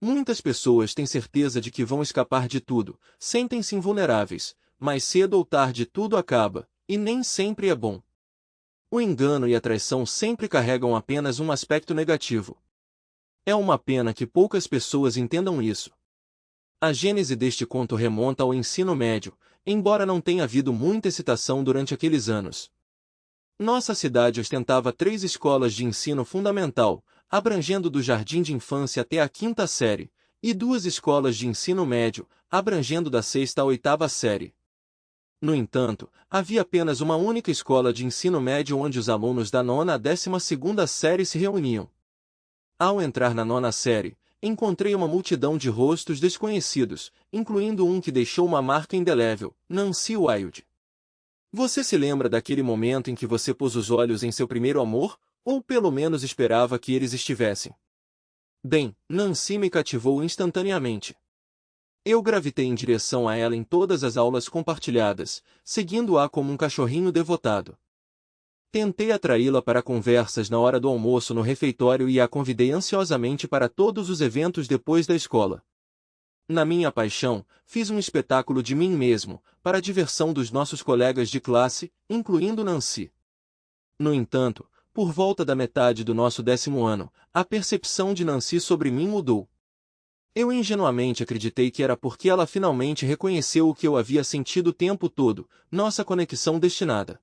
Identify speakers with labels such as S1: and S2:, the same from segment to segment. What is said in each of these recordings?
S1: Muitas pessoas têm certeza de que vão escapar de tudo, sentem-se invulneráveis, mas cedo ou tarde tudo acaba, e nem sempre é bom. O engano e a traição sempre carregam apenas um aspecto negativo. É uma pena que poucas pessoas entendam isso. A gênese deste conto remonta ao ensino médio, embora não tenha havido muita excitação durante aqueles anos. Nossa cidade ostentava 3 escolas de ensino fundamental, abrangendo do jardim de infância até a 5ª série, e 2 escolas de ensino médio, abrangendo da 6ª à 8ª série. No entanto, havia apenas uma única escola de ensino médio onde os alunos da 9ª à 12ª série se reuniam. Ao entrar na 9ª série, encontrei uma multidão de rostos desconhecidos, incluindo um que deixou uma marca indelével, Nancy Wilde. Você se lembra daquele momento em que você pôs os olhos em seu primeiro amor, ou pelo menos esperava que eles estivessem? Bem, Nancy me cativou instantaneamente. Eu gravitei em direção a ela em todas as aulas compartilhadas, seguindo-a como um cachorrinho devotado. Tentei atraí-la para conversas na hora do almoço no refeitório e a convidei ansiosamente para todos os eventos depois da escola. Na minha paixão, fiz um espetáculo de mim mesmo, para a diversão dos nossos colegas de classe, incluindo Nancy. No entanto, por volta da metade do nosso 10º ano, a percepção de Nancy sobre mim mudou. Eu ingenuamente acreditei que era porque ela finalmente reconheceu o que eu havia sentido o tempo todo, nossa conexão destinada.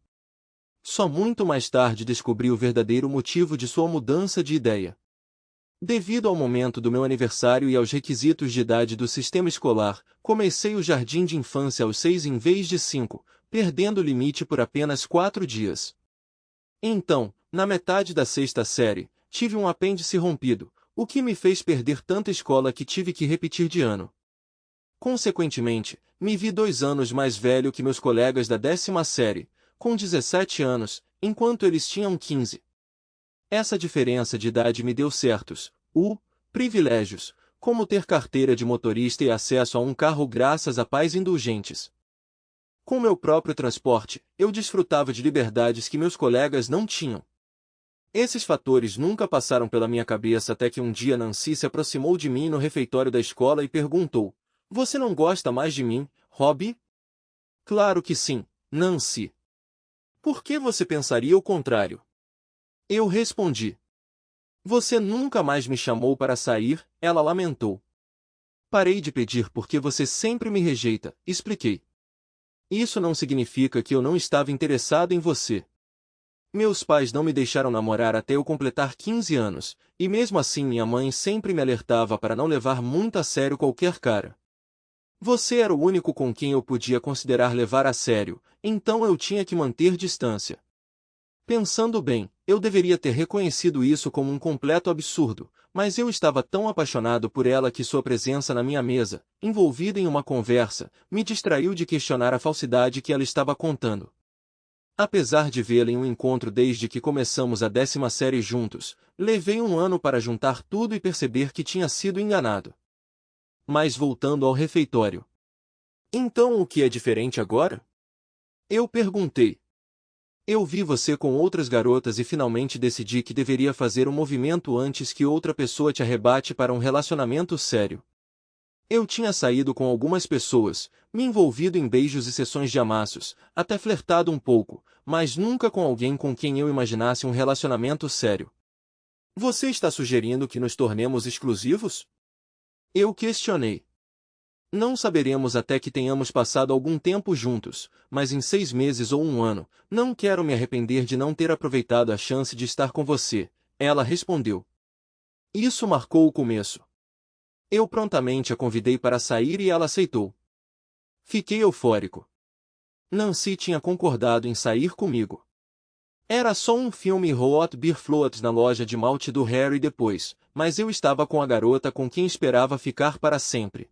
S1: Só muito mais tarde descobri o verdadeiro motivo de sua mudança de ideia. Devido ao momento do meu aniversário e aos requisitos de idade do sistema escolar, comecei o jardim de infância aos 6 em vez de 5, perdendo o limite por apenas 4 dias. Então, na metade da 6ª série, tive um apêndice rompido, o que me fez perder tanta escola que tive que repetir de ano. Consequentemente, me vi 2 anos mais velho que meus colegas da 10ª série, com 17 anos, enquanto eles tinham 15. Essa diferença de idade me deu certos, privilégios, como ter carteira de motorista e acesso a um carro graças a pais indulgentes. Com meu próprio transporte, eu desfrutava de liberdades que meus colegas não tinham. Esses fatores nunca passaram pela minha cabeça até que um dia Nancy se aproximou de mim no refeitório da escola e perguntou: "Você não gosta mais de mim, Robbie?" "Claro que sim, Nancy. Por que você pensaria o contrário?" Eu respondi. "Você nunca mais me chamou para sair", ela lamentou. "Parei de pedir porque você sempre me rejeita", expliquei. "Isso não significa que eu não estava interessado em você. Meus pais não me deixaram namorar até eu completar 15 anos, e mesmo assim minha mãe sempre me alertava para não levar muito a sério qualquer cara. Você era o único com quem eu podia considerar levar a sério, então eu tinha que manter distância." Pensando bem, eu deveria ter reconhecido isso como um completo absurdo, mas eu estava tão apaixonado por ela que sua presença na minha mesa, envolvida em uma conversa, me distraiu de questionar a falsidade que ela estava contando. Apesar de vê-la em um encontro desde que começamos a 10ª série juntos, levei um ano para juntar tudo e perceber que tinha sido enganado. Mas voltando ao refeitório. "Então o que é diferente agora?" eu perguntei. "Eu vi você com outras garotas e finalmente decidi que deveria fazer um movimento antes que outra pessoa te arrebate para um relacionamento sério. Eu tinha saído com algumas pessoas, me envolvido em beijos e sessões de amassos, até flertado um pouco, mas nunca com alguém com quem eu imaginasse um relacionamento sério." "Você está sugerindo que nos tornemos exclusivos?" eu questionei. "Não saberemos até que tenhamos passado algum tempo juntos, mas em 6 meses ou um ano, não quero me arrepender de não ter aproveitado a chance de estar com você", ela respondeu. Isso marcou o começo. Eu prontamente a convidei para sair e ela aceitou. Fiquei eufórico. Nancy tinha concordado em sair comigo. Era só um filme Hot Beer Float na loja de malte do Harry depois, mas eu estava com a garota com quem esperava ficar para sempre.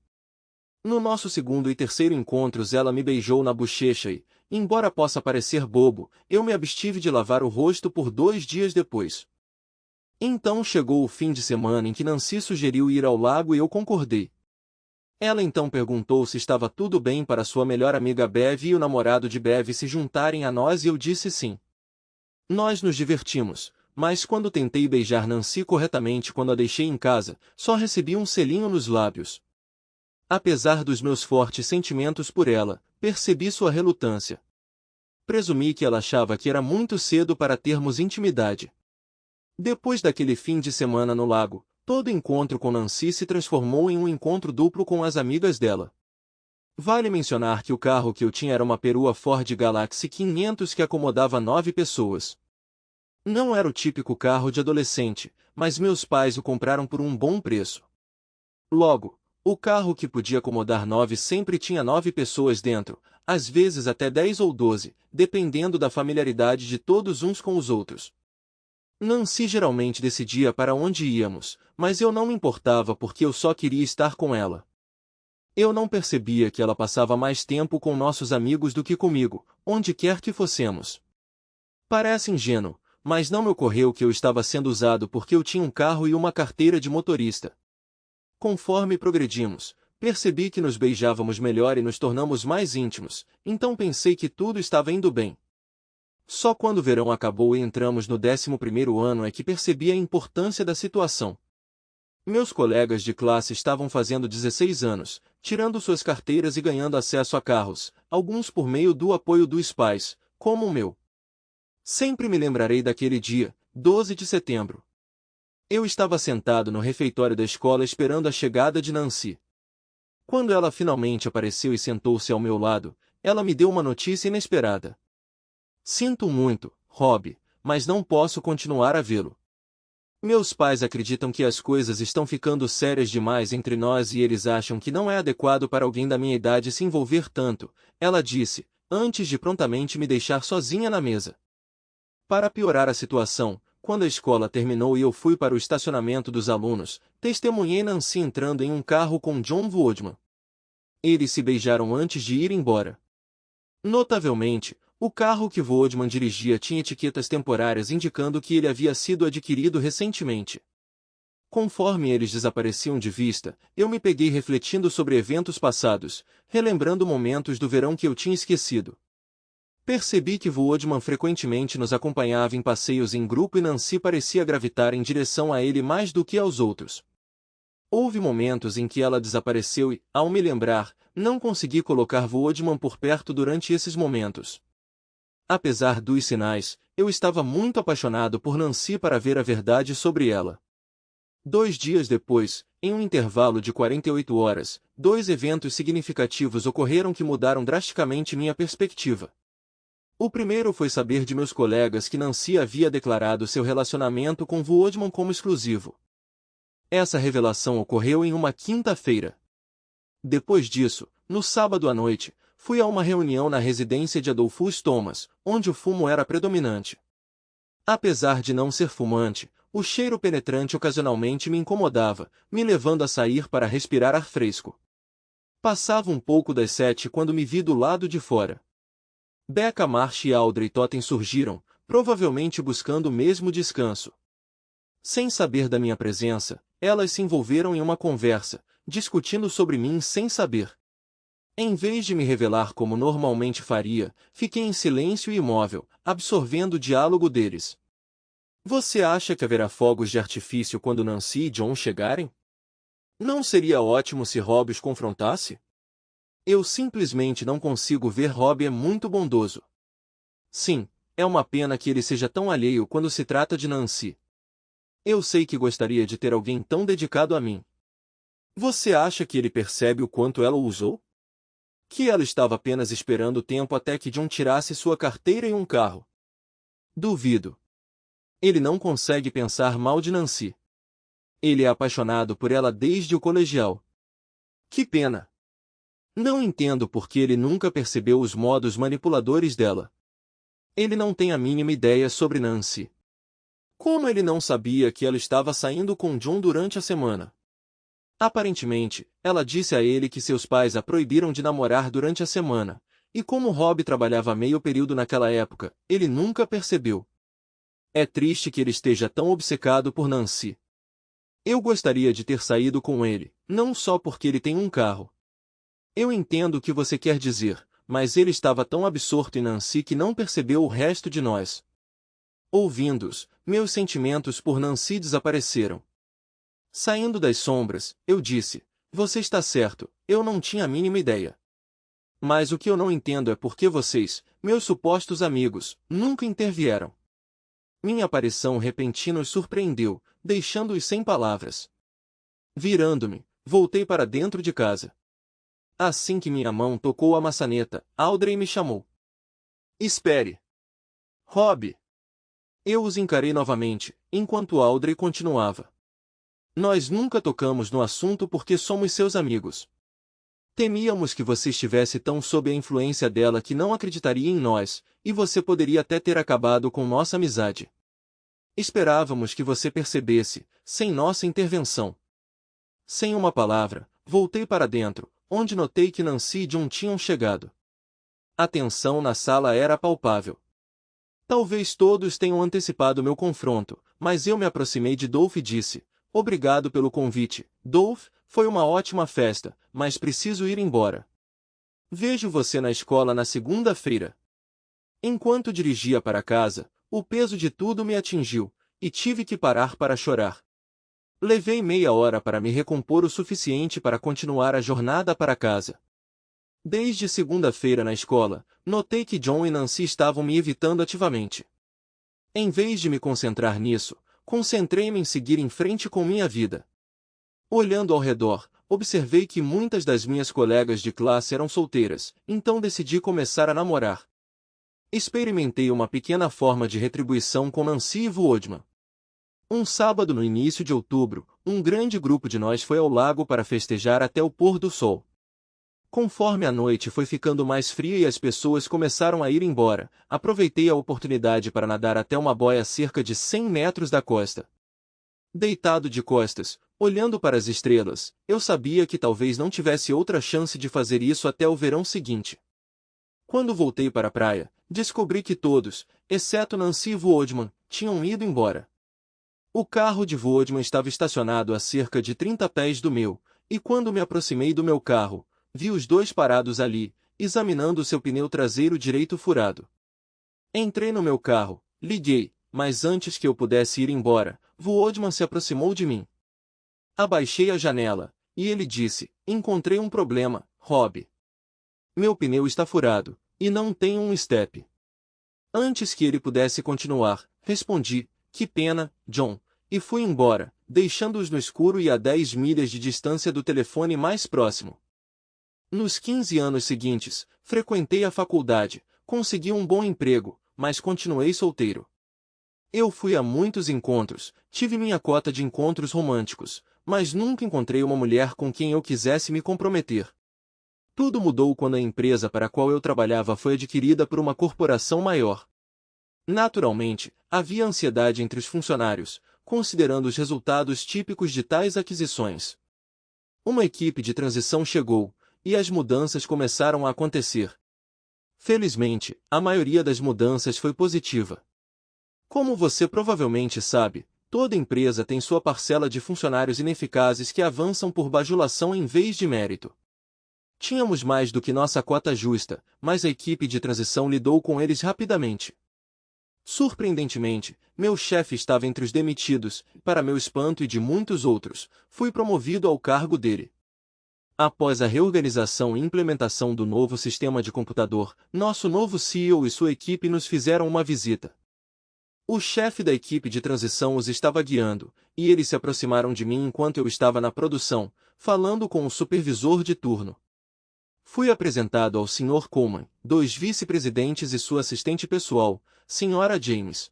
S1: No nosso segundo e terceiro encontros ela me beijou na bochecha e, embora possa parecer bobo, eu me abstive de lavar o rosto por 2 dias depois. Então chegou o fim de semana em que Nancy sugeriu ir ao lago e eu concordei. Ela então perguntou se estava tudo bem para sua melhor amiga Bev e o namorado de Bev se juntarem a nós e eu disse sim. Nós nos divertimos, mas quando tentei beijar Nancy corretamente quando a deixei em casa, só recebi um selinho nos lábios. Apesar dos meus fortes sentimentos por ela, percebi sua relutância. Presumi que ela achava que era muito cedo para termos intimidade. Depois daquele fim de semana no lago, todo encontro com Nancy se transformou em um encontro duplo com as amigas dela. Vale mencionar que o carro que eu tinha era uma perua Ford Galaxy 500 que acomodava 9 pessoas. Não era o típico carro de adolescente, mas meus pais o compraram por um bom preço. Logo, o carro que podia acomodar 9 sempre tinha 9 pessoas dentro, às vezes até 10 ou 12, dependendo da familiaridade de todos uns com os outros. Nancy geralmente decidia para onde íamos, mas eu não me importava porque eu só queria estar com ela. Eu não percebia que ela passava mais tempo com nossos amigos do que comigo, onde quer que fossemos. Parece ingênuo, mas não me ocorreu que eu estava sendo usado porque eu tinha um carro e uma carteira de motorista. Conforme progredimos, percebi que nos beijávamos melhor e nos tornamos mais íntimos, então pensei que tudo estava indo bem. Só quando o verão acabou e entramos no 11º ano é que percebi a importância da situação. Meus colegas de classe estavam fazendo 16 anos, tirando suas carteiras e ganhando acesso a carros, alguns por meio do apoio dos pais, como o meu. Sempre me lembrarei daquele dia, 12 de setembro. Eu estava sentado no refeitório da escola esperando a chegada de Nancy. Quando ela finalmente apareceu e sentou-se ao meu lado, ela me deu uma notícia inesperada. Sinto muito, Rob, mas não posso continuar a vê-lo. Meus pais acreditam que as coisas estão ficando sérias demais entre nós e eles acham que não é adequado para alguém da minha idade se envolver tanto, ela disse, antes de prontamente me deixar sozinha na mesa. Para piorar a situação, quando a escola terminou e eu fui para o estacionamento dos alunos, testemunhei Nancy entrando em um carro com John Woodman. Eles se beijaram antes de ir embora. Notavelmente, o carro que Woodman dirigia tinha etiquetas temporárias indicando que ele havia sido adquirido recentemente. Conforme eles desapareciam de vista, eu me peguei refletindo sobre eventos passados, relembrando momentos do verão que eu tinha esquecido. Percebi que Woodman frequentemente nos acompanhava em passeios em grupo e Nancy parecia gravitar em direção a ele mais do que aos outros. Houve momentos em que ela desapareceu e, ao me lembrar, não consegui colocar Woodman por perto durante esses momentos. Apesar dos sinais, eu estava muito apaixonado por Nancy para ver a verdade sobre ela. 2 dias depois, em um intervalo de 48 horas, 2 eventos significativos ocorreram que mudaram drasticamente minha perspectiva. O primeiro foi saber de meus colegas que Nancy havia declarado seu relacionamento com Woodman como exclusivo. Essa revelação ocorreu em uma quinta-feira. Depois disso, no sábado à noite, fui a uma reunião na residência de Adolphus Thomas, onde o fumo era predominante. Apesar de não ser fumante, o cheiro penetrante ocasionalmente me incomodava, me levando a sair para respirar ar fresco. Passava um pouco das 7 quando me vi do lado de fora. Becca Marsh e Audrey Totten surgiram, provavelmente buscando o mesmo descanso. Sem saber da minha presença, elas se envolveram em uma conversa, discutindo sobre mim sem saber. Em vez de me revelar como normalmente faria, fiquei em silêncio e imóvel, absorvendo o diálogo deles. Você acha que haverá fogos de artifício quando Nancy e John chegarem? Não seria ótimo se Rob os confrontasse? Eu simplesmente não consigo ver Rob é muito bondoso. Sim, é uma pena que ele seja tão alheio quando se trata de Nancy. Eu sei que gostaria de ter alguém tão dedicado a mim. Você acha que ele percebe o quanto ela o usou? Que ela estava apenas esperando o tempo até que John tirasse sua carteira e um carro? Duvido. Ele não consegue pensar mal de Nancy. Ele é apaixonado por ela desde o colegial. Que pena. Não entendo por que ele nunca percebeu os modos manipuladores dela. Ele não tem a mínima ideia sobre Nancy. Como ele não sabia que ela estava saindo com John durante a semana? Aparentemente, ela disse a ele que seus pais a proibiram de namorar durante a semana, e como Rob trabalhava meio período naquela época, ele nunca percebeu. É triste que ele esteja tão obcecado por Nancy. Eu gostaria de ter saído com ele, não só porque ele tem um carro. Eu entendo o que você quer dizer, mas ele estava tão absorto em Nancy que não percebeu o resto de nós. Ouvindo-os, meus sentimentos por Nancy desapareceram. Saindo das sombras, eu disse, você está certo, eu não tinha a mínima ideia. Mas o que eu não entendo é por que vocês, meus supostos amigos, nunca intervieram. Minha aparição repentina os surpreendeu, deixando-os sem palavras. Virando-me, voltei para dentro de casa. Assim que minha mão tocou a maçaneta, Audrey me chamou. Espere. Rob. Eu os encarei novamente, enquanto Audrey continuava. Nós nunca tocamos no assunto porque somos seus amigos. Temíamos que você estivesse tão sob a influência dela que não acreditaria em nós, e você poderia até ter acabado com nossa amizade. Esperávamos que você percebesse, sem nossa intervenção. Sem uma palavra, voltei para dentro, onde notei que Nancy e John tinham chegado. A tensão na sala era palpável. Talvez todos tenham antecipado meu confronto, mas eu me aproximei de Dolph e disse, obrigado pelo convite, Dolph, foi uma ótima festa, mas preciso ir embora. Vejo você na escola na segunda-feira. Enquanto dirigia para casa, o peso de tudo me atingiu, e tive que parar para chorar. Levei meia hora para me recompor o suficiente para continuar a jornada para casa. Desde segunda-feira na escola, notei que John e Nancy estavam me evitando ativamente. Em vez de me concentrar nisso, concentrei-me em seguir em frente com minha vida. Olhando ao redor, observei que muitas das minhas colegas de classe eram solteiras, então decidi começar a namorar. Experimentei uma pequena forma de retribuição com Nancy e Woodman. Um sábado no início de outubro, um grande grupo de nós foi ao lago para festejar até o pôr do sol. Conforme a noite foi ficando mais fria e as pessoas começaram a ir embora, aproveitei a oportunidade para nadar até uma boia a cerca de 100 metros da costa. Deitado de costas, olhando para as estrelas, eu sabia que talvez não tivesse outra chance de fazer isso até o verão seguinte. Quando voltei para a praia, descobri que todos, exceto Nancy e Woodman, tinham ido embora. O carro de Woodman estava estacionado a cerca de 30 pés do meu, e quando me aproximei do meu carro, vi os dois parados ali, examinando seu pneu traseiro direito furado. Entrei no meu carro, liguei, mas antes que eu pudesse ir embora, Woodman se aproximou de mim. Abaixei a janela, e ele disse, encontrei um problema, Rob. Meu pneu está furado, e não tem um step. Antes que ele pudesse continuar, respondi, que pena, John, e fui embora, deixando-os no escuro e a 10 milhas de distância do telefone mais próximo. Nos 15 anos seguintes, frequentei a faculdade, consegui um bom emprego, mas continuei solteiro. Eu fui a muitos encontros, tive minha cota de encontros românticos, mas nunca encontrei uma mulher com quem eu quisesse me comprometer. Tudo mudou quando a empresa para a qual eu trabalhava foi adquirida por uma corporação maior. Naturalmente, havia ansiedade entre os funcionários, considerando os resultados típicos de tais aquisições. Uma equipe de transição chegou, e as mudanças começaram a acontecer. Felizmente, a maioria das mudanças foi positiva. Como você provavelmente sabe, toda empresa tem sua parcela de funcionários ineficazes que avançam por bajulação em vez de mérito. Tínhamos mais do que nossa cota justa, mas a equipe de transição lidou com eles rapidamente. Surpreendentemente, meu chefe estava entre os demitidos, para meu espanto e de muitos outros, fui promovido ao cargo dele. Após a reorganização e implementação do novo sistema de computador, nosso novo CEO e sua equipe nos fizeram uma visita. O chefe da equipe de transição os estava guiando, e eles se aproximaram de mim enquanto eu estava na produção, falando com o supervisor de turno. Fui apresentado ao Sr. Coleman, 2 vice-presidentes e sua assistente pessoal, Sra. James.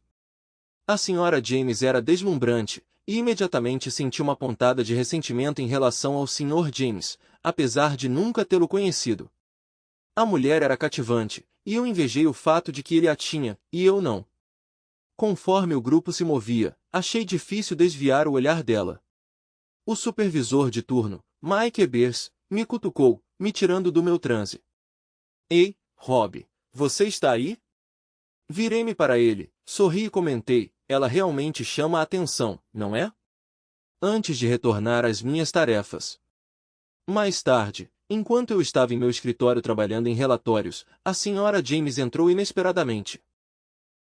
S1: A Sra. James era deslumbrante, e imediatamente senti uma pontada de ressentimento em relação ao Sr. James, apesar de nunca tê-lo conhecido. A mulher era cativante, e eu invejei o fato de que ele a tinha, e eu não. Conforme o grupo se movia, achei difícil desviar o olhar dela. O supervisor de turno, Mike Ebers, me cutucou, me tirando do meu transe. Ei, Rob, você está aí? Virei-me para ele, sorri e comentei, ela realmente chama a atenção, não é? Antes de retornar às minhas tarefas. Mais tarde, enquanto eu estava em meu escritório trabalhando em relatórios, a Sra. James entrou inesperadamente.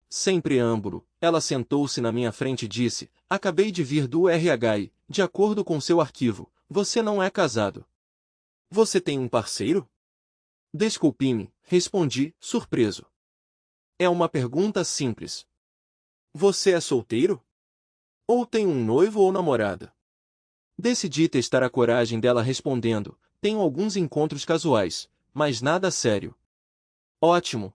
S1: Sem preâmbulo, ela sentou-se na minha frente e disse: acabei de vir do RH e, de acordo com seu arquivo, você não é casado. Você tem um parceiro? Desculpe-me, respondi, surpreso. É uma pergunta simples. Você é solteiro? Ou tem um noivo ou namorada? Decidi testar a coragem dela respondendo: tenho alguns encontros casuais, mas nada sério. Ótimo.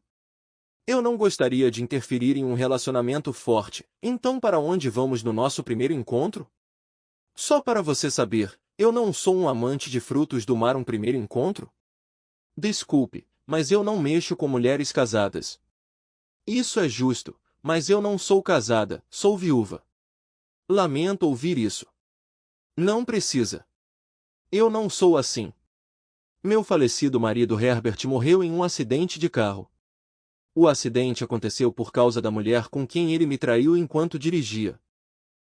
S1: Eu não gostaria de interferir em um relacionamento forte, então para onde vamos no nosso primeiro encontro? Só para você saber, eu não sou um amante de frutos do mar. Um primeiro encontro? Desculpe, mas eu não mexo com mulheres casadas. Isso é justo, mas eu não sou casada, sou viúva. Lamento ouvir isso. Não precisa. Eu não sou assim. Meu falecido marido Herbert morreu em um acidente de carro. O acidente aconteceu por causa da mulher com quem ele me traiu enquanto dirigia.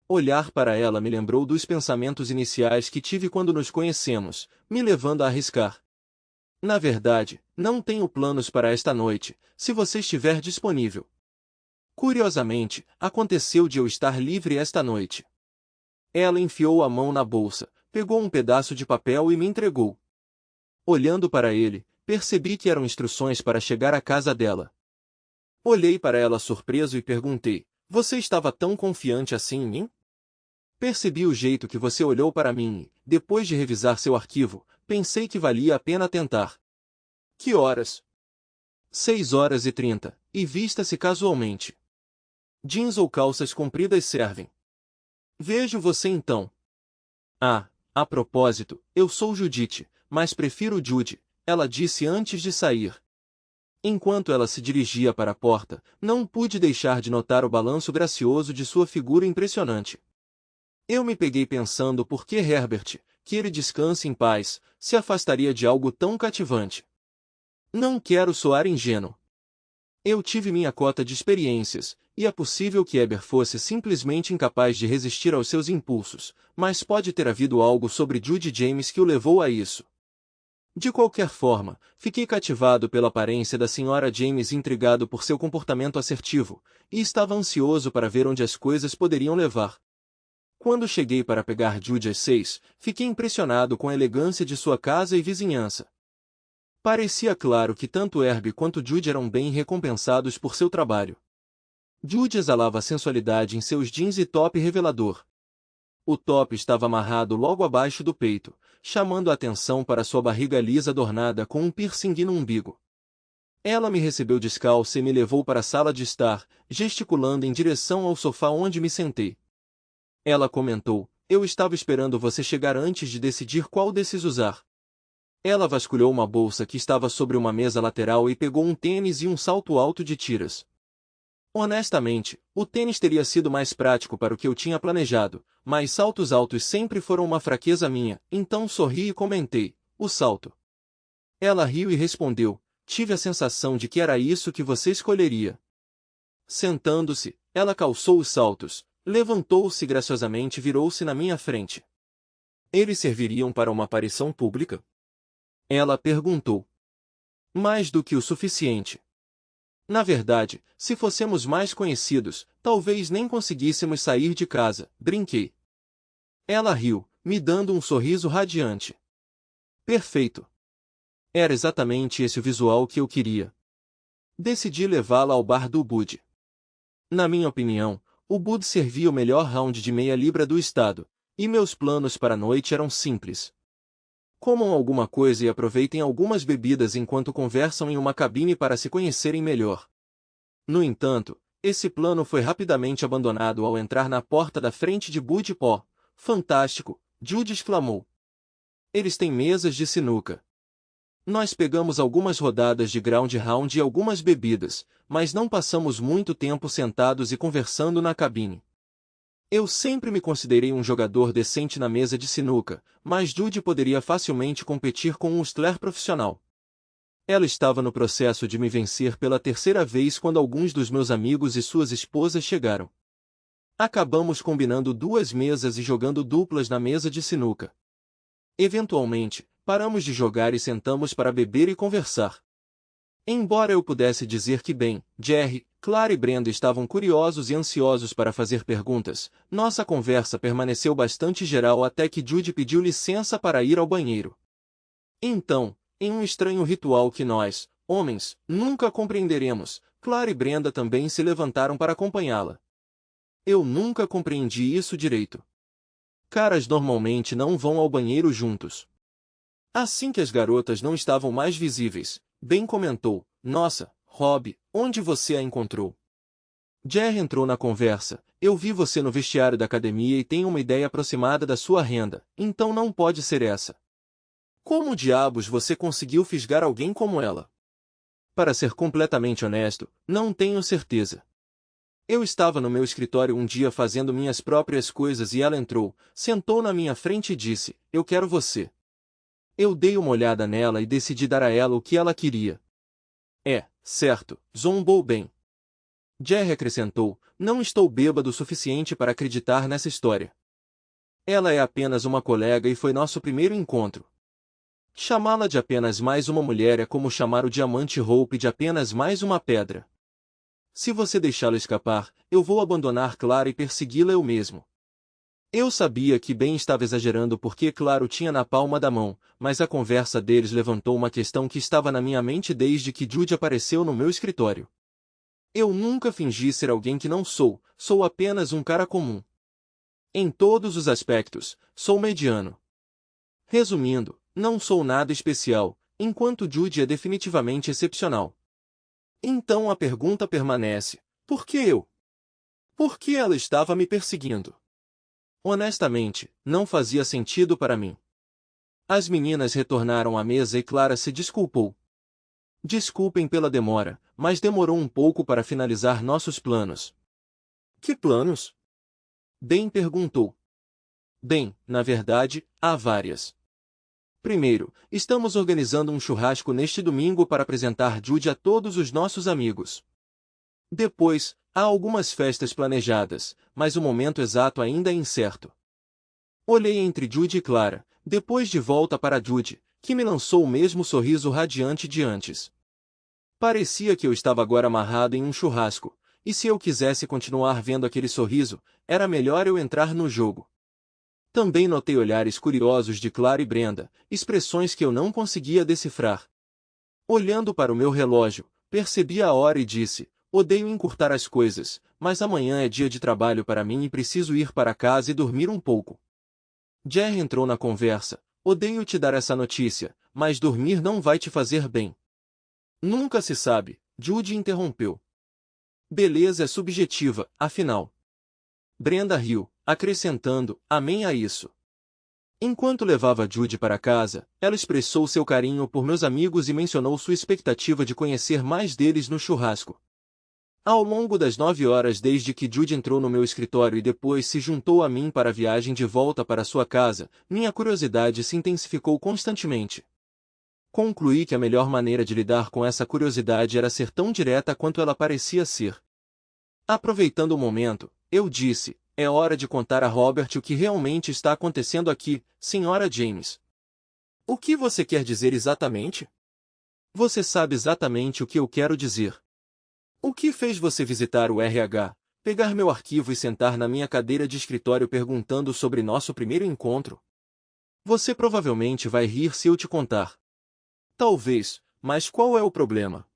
S1: Olhar para ela me lembrou dos pensamentos iniciais que tive quando nos conhecemos, me levando a arriscar. Na verdade, não tenho planos para esta noite, se você estiver disponível. Curiosamente, aconteceu de eu estar livre esta noite. Ela enfiou a mão na bolsa, pegou um pedaço de papel e me entregou. Olhando para ele, percebi que eram instruções para chegar à casa dela. Olhei para ela surpreso e perguntei: você estava tão confiante assim em mim? Percebi o jeito que você olhou para mim e, depois de revisar seu arquivo, pensei que valia a pena tentar. Que horas? 6h30, e vista-se casualmente. Jeans ou calças compridas servem. Vejo você então. Ah, a propósito, eu sou Judite, mas prefiro Judy, ela disse antes de sair. Enquanto ela se dirigia para a porta, não pude deixar de notar o balanço gracioso de sua figura impressionante. Eu me peguei pensando por que Herbert, que ele descanse em paz, se afastaria de algo tão cativante. Não quero soar ingênuo. Eu tive minha cota de experiências, e é possível que Heber fosse simplesmente incapaz de resistir aos seus impulsos, mas pode ter havido algo sobre Judy James que o levou a isso. De qualquer forma, fiquei cativado pela aparência da Sra. James e intrigado por seu comportamento assertivo, e estava ansioso para ver onde as coisas poderiam levar. Quando cheguei para pegar Judy às 6, fiquei impressionado com a elegância de sua casa e vizinhança. Parecia claro que tanto Herbie quanto Judy eram bem recompensados por seu trabalho. Judy exalava sensualidade em seus jeans e top revelador. O top estava amarrado logo abaixo do peito, chamando a atenção para sua barriga lisa adornada com um piercing no umbigo. Ela me recebeu descalça e me levou para a sala de estar, gesticulando em direção ao sofá onde me sentei. Ela comentou: eu estava esperando você chegar antes de decidir qual desses usar. Ela vasculhou uma bolsa que estava sobre uma mesa lateral e pegou um tênis e um salto alto de tiras. Honestamente, o tênis teria sido mais prático para o que eu tinha planejado, mas saltos altos sempre foram uma fraqueza minha, então sorri e comentei: o salto. Ela riu e respondeu: tive a sensação de que era isso que você escolheria. Sentando-se, ela calçou os saltos, levantou-se graciosamente e virou-se na minha frente. Eles serviriam para uma aparição pública? Ela perguntou. Mais do que o suficiente. Na verdade, se fossemos mais conhecidos, talvez nem conseguíssemos sair de casa, brinquei. Ela riu, me dando um sorriso radiante. Perfeito. Era exatamente esse o visual que eu queria. Decidi levá-la ao bar do Bud. Na minha opinião, o Bud servia o melhor round de meia libra do estado, e meus planos para a noite eram simples. Comam alguma coisa e aproveitem algumas bebidas enquanto conversam em uma cabine para se conhecerem melhor. No entanto, esse plano foi rapidamente abandonado ao entrar na porta da frente de Bud Pó. Fantástico, Judy exclamou. Eles têm mesas de sinuca. Nós pegamos algumas rodadas de ground round e algumas bebidas, mas não passamos muito tempo sentados e conversando na cabine. Eu sempre me considerei um jogador decente na mesa de sinuca, mas Judy poderia facilmente competir com um hustler profissional. Ela estava no processo de me vencer pela terceira vez quando alguns dos meus amigos e suas esposas chegaram. Acabamos combinando 2 mesas e jogando duplas na mesa de sinuca. Eventualmente, paramos de jogar e sentamos para beber e conversar. Embora eu pudesse dizer que Ben, Jerry, Clara e Brenda estavam curiosos e ansiosos para fazer perguntas, nossa conversa permaneceu bastante geral até que Judy pediu licença para ir ao banheiro. Então, em um estranho ritual que nós, homens, nunca compreenderemos, Clara e Brenda também se levantaram para acompanhá-la. Eu nunca compreendi isso direito. Caras normalmente não vão ao banheiro juntos. Assim que as garotas não estavam mais visíveis, Ben comentou: Nossa, Rob, onde você a encontrou? Jerry entrou na conversa: Eu vi você no vestiário da academia e tenho uma ideia aproximada da sua renda, então não pode ser essa. Como diabos você conseguiu fisgar alguém como ela? Para ser completamente honesto, não tenho certeza. Eu estava no meu escritório um dia fazendo minhas próprias coisas e ela entrou, sentou na minha frente e disse: Eu quero você. Eu dei uma olhada nela e decidi dar a ela o que ela queria. Certo, zombou Ben. Jerry acrescentou: Não estou bêbado o suficiente para acreditar nessa história. Ela é apenas uma colega e foi nosso primeiro encontro. Chamá-la de apenas mais uma mulher é como chamar o diamante Hope de apenas mais uma pedra. Se você deixá-lo escapar, eu vou abandonar Clara e persegui-la eu mesmo. Eu sabia que Ben estava exagerando porque Claro tinha na palma da mão, mas a conversa deles levantou uma questão que estava na minha mente desde que Judy apareceu no meu escritório. Eu nunca fingi ser alguém que não sou, sou apenas um cara comum. Em todos os aspectos, sou mediano. Resumindo, não sou nada especial, enquanto Judy é definitivamente excepcional. Então a pergunta permanece: por que eu? Por que ela estava me perseguindo? Honestamente, não fazia sentido para mim. As meninas retornaram à mesa e Clara se desculpou. Desculpem pela demora, mas demorou um pouco para finalizar nossos planos. Que planos? Ben perguntou. Bem, na verdade, há várias. Primeiro, estamos organizando um churrasco neste domingo para apresentar Judy a todos os nossos amigos. Depois, há algumas festas planejadas, mas o momento exato ainda é incerto. Olhei entre Judy e Clara, depois de volta para Judy, que me lançou o mesmo sorriso radiante de antes. Parecia que eu estava agora amarrado em um churrasco, e se eu quisesse continuar vendo aquele sorriso, era melhor eu entrar no jogo. Também notei olhares curiosos de Clara e Brenda, expressões que eu não conseguia decifrar. Olhando para o meu relógio, percebi a hora e disse: Odeio encurtar as coisas, mas amanhã é dia de trabalho para mim e preciso ir para casa e dormir um pouco. Jerry entrou na conversa: Odeio te dar essa notícia, mas dormir não vai te fazer bem. Nunca se sabe, Judy interrompeu. Beleza é subjetiva, afinal. Brenda riu, acrescentando: Amém a isso. Enquanto levava Judy para casa, ela expressou seu carinho por meus amigos e mencionou sua expectativa de conhecer mais deles no churrasco. Ao longo das 9 horas desde que Judy entrou no meu escritório e depois se juntou a mim para a viagem de volta para sua casa, minha curiosidade se intensificou constantemente. Concluí que a melhor maneira de lidar com essa curiosidade era ser tão direta quanto ela parecia ser. Aproveitando o momento, eu disse: É hora de contar a Robert o que realmente está acontecendo aqui, Sra. James. O que você quer dizer exatamente? Você sabe exatamente o que eu quero dizer. O que fez você visitar o RH, pegar meu arquivo e sentar na minha cadeira de escritório perguntando sobre nosso primeiro encontro? Você provavelmente vai rir se eu te contar. Talvez, mas qual é o problema?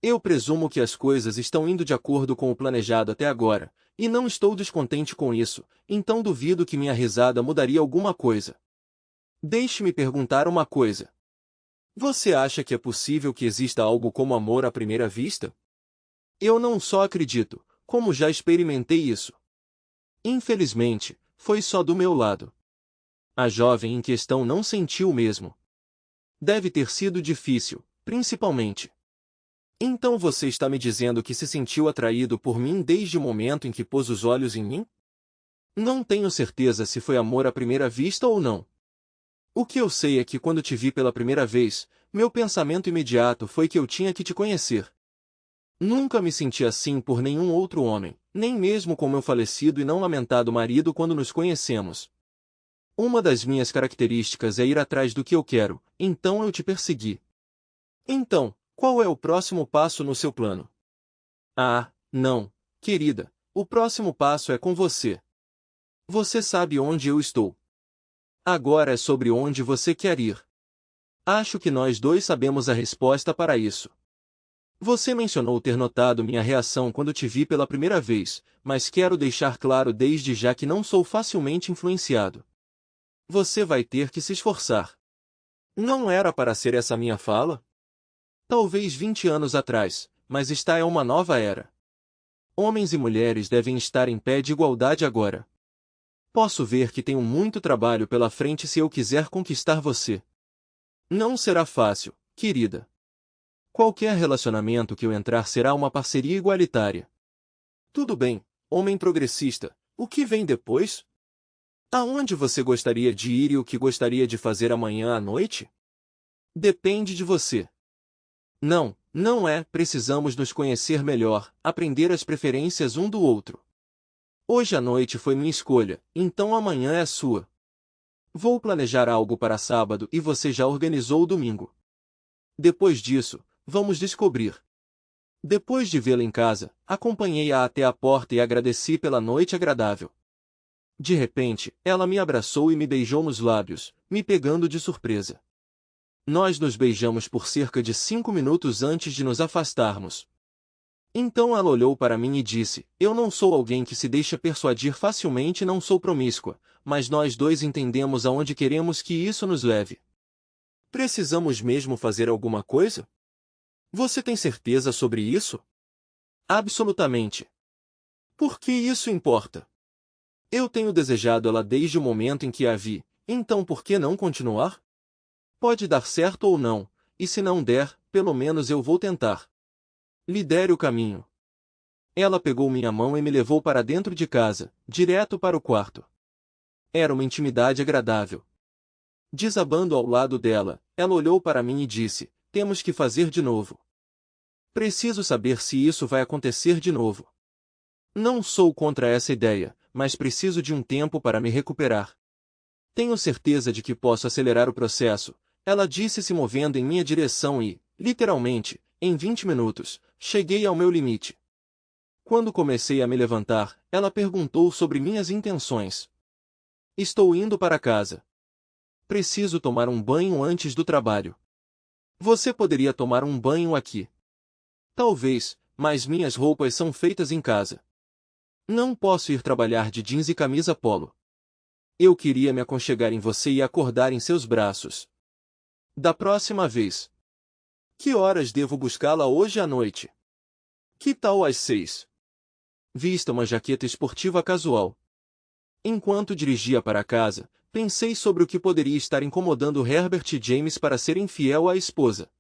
S1: Eu presumo que as coisas estão indo de acordo com o planejado até agora, e não estou descontente com isso, então duvido que minha risada mudaria alguma coisa. Deixe-me perguntar uma coisa. Você acha que é possível que exista algo como amor à primeira vista? Eu não só acredito, como já experimentei isso. Infelizmente, foi só do meu lado. A jovem em questão não sentiu o mesmo. Deve ter sido difícil, principalmente. Então você está me dizendo que se sentiu atraído por mim desde o momento em que pôs os olhos em mim? Não tenho certeza se foi amor à primeira vista ou não. O que eu sei é que quando te vi pela primeira vez, meu pensamento imediato foi que eu tinha que te conhecer. Nunca me senti assim por nenhum outro homem, nem mesmo com meu falecido e não lamentado marido quando nos conhecemos. Uma das minhas características é ir atrás do que eu quero, então eu te persegui. Então, Qual é o próximo passo no seu plano? Ah, não, querida, o próximo passo é com você. Você sabe onde eu estou. Agora é sobre onde você quer ir. Acho que nós dois sabemos a resposta para isso. Você mencionou ter notado minha reação quando te vi pela primeira vez, mas quero deixar claro desde já que não sou facilmente influenciado. Você vai ter que se esforçar. Não era para ser essa minha fala? Talvez 20 anos atrás, mas esta é uma nova era. Homens e mulheres devem estar em pé de igualdade agora. Posso ver que tenho muito trabalho pela frente se eu quiser conquistar você. Não será fácil, querida. Qualquer relacionamento que eu entrar será uma parceria igualitária. Tudo bem, homem progressista, o que vem depois? Aonde você gostaria de ir e o que gostaria de fazer amanhã à noite? Depende de você. Não, não é, precisamos nos conhecer melhor, aprender as preferências um do outro. Hoje à noite foi minha escolha, então amanhã é sua. Vou planejar algo para sábado e você já organizou o domingo. Depois disso, vamos descobrir. Depois de vê-la em casa, acompanhei-a até a porta e agradeci pela noite agradável. De repente, ela me abraçou e me beijou nos lábios, me pegando de surpresa. Nós nos beijamos por cerca de 5 minutos antes de nos afastarmos. Então ela olhou para mim e disse, eu não sou alguém que se deixa persuadir facilmente e não sou promíscua, mas nós dois entendemos aonde queremos que isso nos leve. Precisamos mesmo fazer alguma coisa? Você tem certeza sobre isso? Absolutamente. Por que isso importa? Eu tenho desejado ela desde o momento em que a vi, então por que não continuar? Pode dar certo ou não, e se não der, pelo menos eu vou tentar. Lidere o caminho. Ela pegou minha mão e me levou para dentro de casa, direto para o quarto. Era uma intimidade agradável. Desabando ao lado dela, ela olhou para mim e disse, temos que fazer de novo. Preciso saber se isso vai acontecer de novo. Não sou contra essa ideia, mas preciso de um tempo para me recuperar. Tenho certeza de que posso acelerar o processo, ela disse se movendo em minha direção e, literalmente, em 20 minutos, cheguei ao meu limite. Quando comecei a me levantar, ela perguntou sobre minhas intenções. Estou indo para casa. Preciso tomar um banho antes do trabalho. Você poderia tomar um banho aqui? Talvez, mas minhas roupas são feitas em casa. Não posso ir trabalhar de jeans e camisa polo. Eu queria me aconchegar em você e acordar em seus braços. Da próxima vez. Que horas devo buscá-la hoje à noite? Que tal às 6? Vista uma jaqueta esportiva casual. Enquanto dirigia para casa, pensei sobre o que poderia estar incomodando Herbert e James para ser infiel à esposa.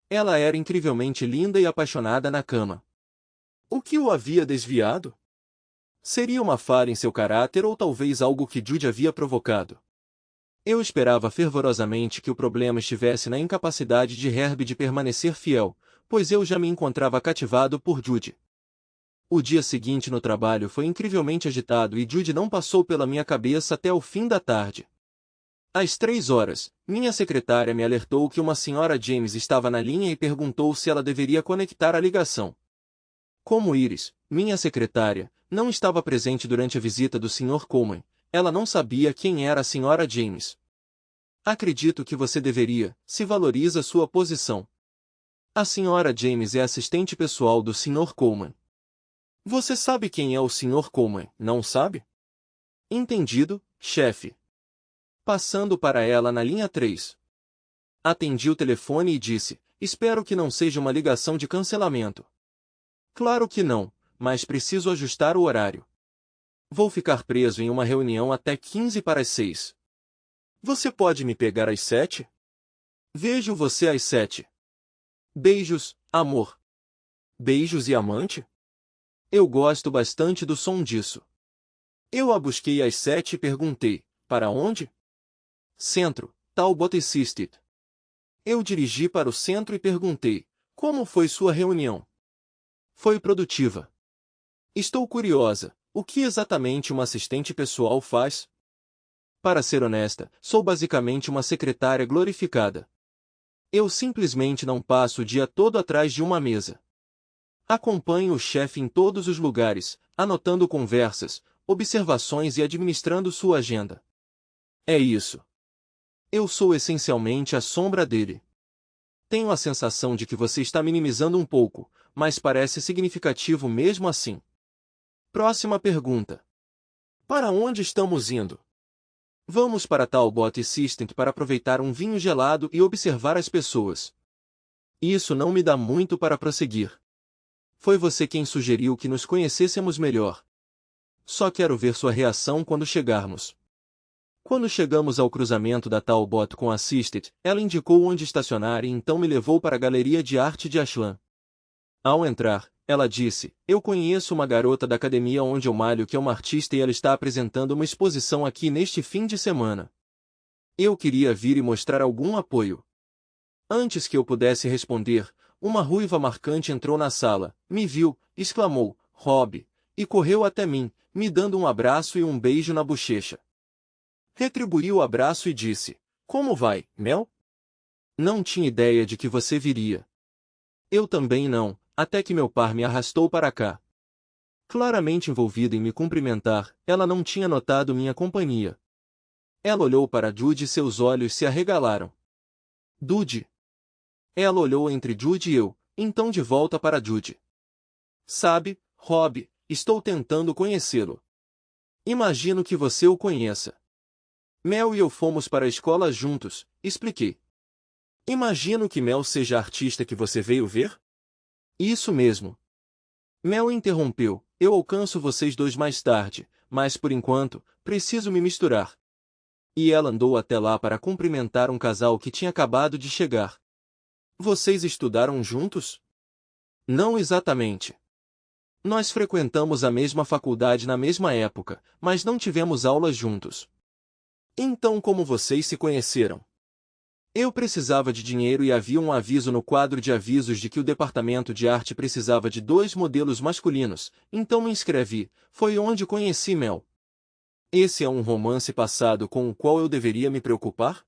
S1: Ela era incrivelmente linda e apaixonada na cama. O que o havia desviado? Seria uma falha em seu caráter ou talvez algo que Judy havia provocado. Eu esperava fervorosamente que o problema estivesse na incapacidade de Herb de permanecer fiel, pois eu já me encontrava cativado por Judy. O dia seguinte no trabalho foi incrivelmente agitado e Judy não passou pela minha cabeça até o fim da tarde. Às 3 horas, minha secretária me alertou que uma senhora James estava na linha e perguntou se ela deveria conectar a ligação. Como Iris, minha secretária, não estava presente durante a visita do Sr. Coleman, ela não sabia quem era a senhora James. Acredito que você deveria, se valoriza sua posição. A senhora James é assistente pessoal do Sr. Coleman. Você sabe quem é o Sr. Coleman, não sabe? Entendido, chefe. Passando para ela na linha 3. Atendi o telefone e disse, espero que não seja uma ligação de cancelamento. Claro que não, mas preciso ajustar o horário. Vou ficar preso em uma reunião até 15 para as 6. Você pode me pegar às 7? Vejo você às 7. Beijos, amor. Beijos e amante? Eu gosto bastante do som disso. Eu a busquei às 7 e perguntei, para onde? Centro, Talbot Street. Eu dirigi para o centro e perguntei, como foi sua reunião? Foi produtiva. Estou curiosa, o que exatamente uma assistente pessoal faz? Para ser honesta, sou basicamente uma secretária glorificada. Eu simplesmente não passo o dia todo atrás de uma mesa. Acompanho o chefe em todos os lugares, anotando conversas, observações e administrando sua agenda. É isso. Eu sou essencialmente a sombra dele. Tenho a sensação de que você está minimizando um pouco, mas parece significativo mesmo assim. Próxima pergunta. Para onde estamos indo? Vamos para Talbot Assistant para aproveitar um vinho gelado e observar as pessoas. Isso não me dá muito para prosseguir. Foi você quem sugeriu que nos conhecêssemos melhor. Só quero ver sua reação quando chegarmos. Quando chegamos ao cruzamento da Talbot com Assisted, ela indicou onde estacionar e então me levou para a Galeria de Arte de Ashland. Ao entrar, ela disse, eu conheço uma garota da academia onde eu malho que é uma artista e ela está apresentando uma exposição aqui neste fim de semana. Eu queria vir e mostrar algum apoio. Antes que eu pudesse responder, uma ruiva marcante entrou na sala, me viu, exclamou, Rob, e correu até mim, me dando um abraço e um beijo na bochecha. Retribuí o abraço e disse, como vai, Mel? Não tinha ideia de que você viria. Eu também não, até que meu par me arrastou para cá. Claramente envolvida em me cumprimentar, ela não tinha notado minha companhia. Ela olhou para Judy e seus olhos se arregalaram. Judy. Ela olhou entre Judy e eu, então de volta para Judy. Sabe, Rob, estou tentando conhecê-lo. Imagino que você o conheça. Mel e eu fomos para a escola juntos, expliquei. Imagino que Mel seja a artista que você veio ver? Isso mesmo. Mel interrompeu, eu alcanço vocês dois mais tarde, mas por enquanto, preciso me misturar. E ela andou até lá para cumprimentar um casal que tinha acabado de chegar. Vocês estudaram juntos? Não exatamente. Nós frequentamos a mesma faculdade na mesma época, mas não tivemos aulas juntos. Então como vocês se conheceram? Eu precisava de dinheiro e havia um aviso no quadro de avisos de que o departamento de arte precisava de 2 modelos masculinos, então me inscrevi, foi onde conheci Mel. Esse é um romance passado com o qual eu deveria me preocupar?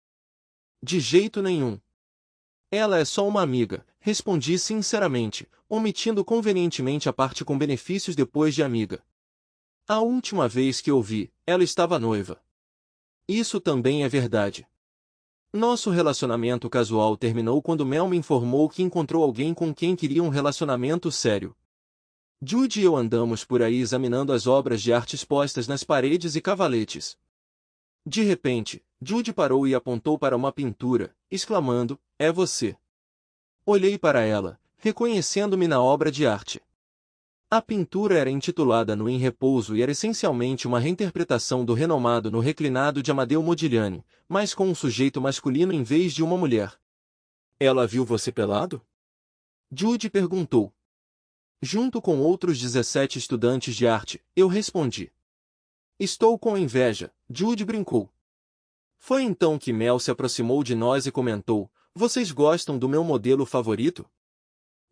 S1: De jeito nenhum. Ela é só uma amiga, respondi sinceramente, omitindo convenientemente a parte com benefícios depois de amiga. A última vez que eu vi, ela estava noiva. Isso também é verdade. Nosso relacionamento casual terminou quando Mel me informou que encontrou alguém com quem queria um relacionamento sério. Judy e eu andamos por aí examinando as obras de arte expostas nas paredes e cavaletes. De repente, Judy parou e apontou para uma pintura, exclamando, é você. Olhei para ela, reconhecendo-me na obra de arte. A pintura era intitulada No Em Repouso e era essencialmente uma reinterpretação do renomado No Reclinado de Amadeo Modigliani, mas com um sujeito masculino em vez de uma mulher. Ela viu você pelado? Judy perguntou. Junto com outros 17 estudantes de arte, eu respondi. Estou com inveja, Judy brincou. Foi então que Mel se aproximou de nós e comentou, vocês gostam do meu modelo favorito?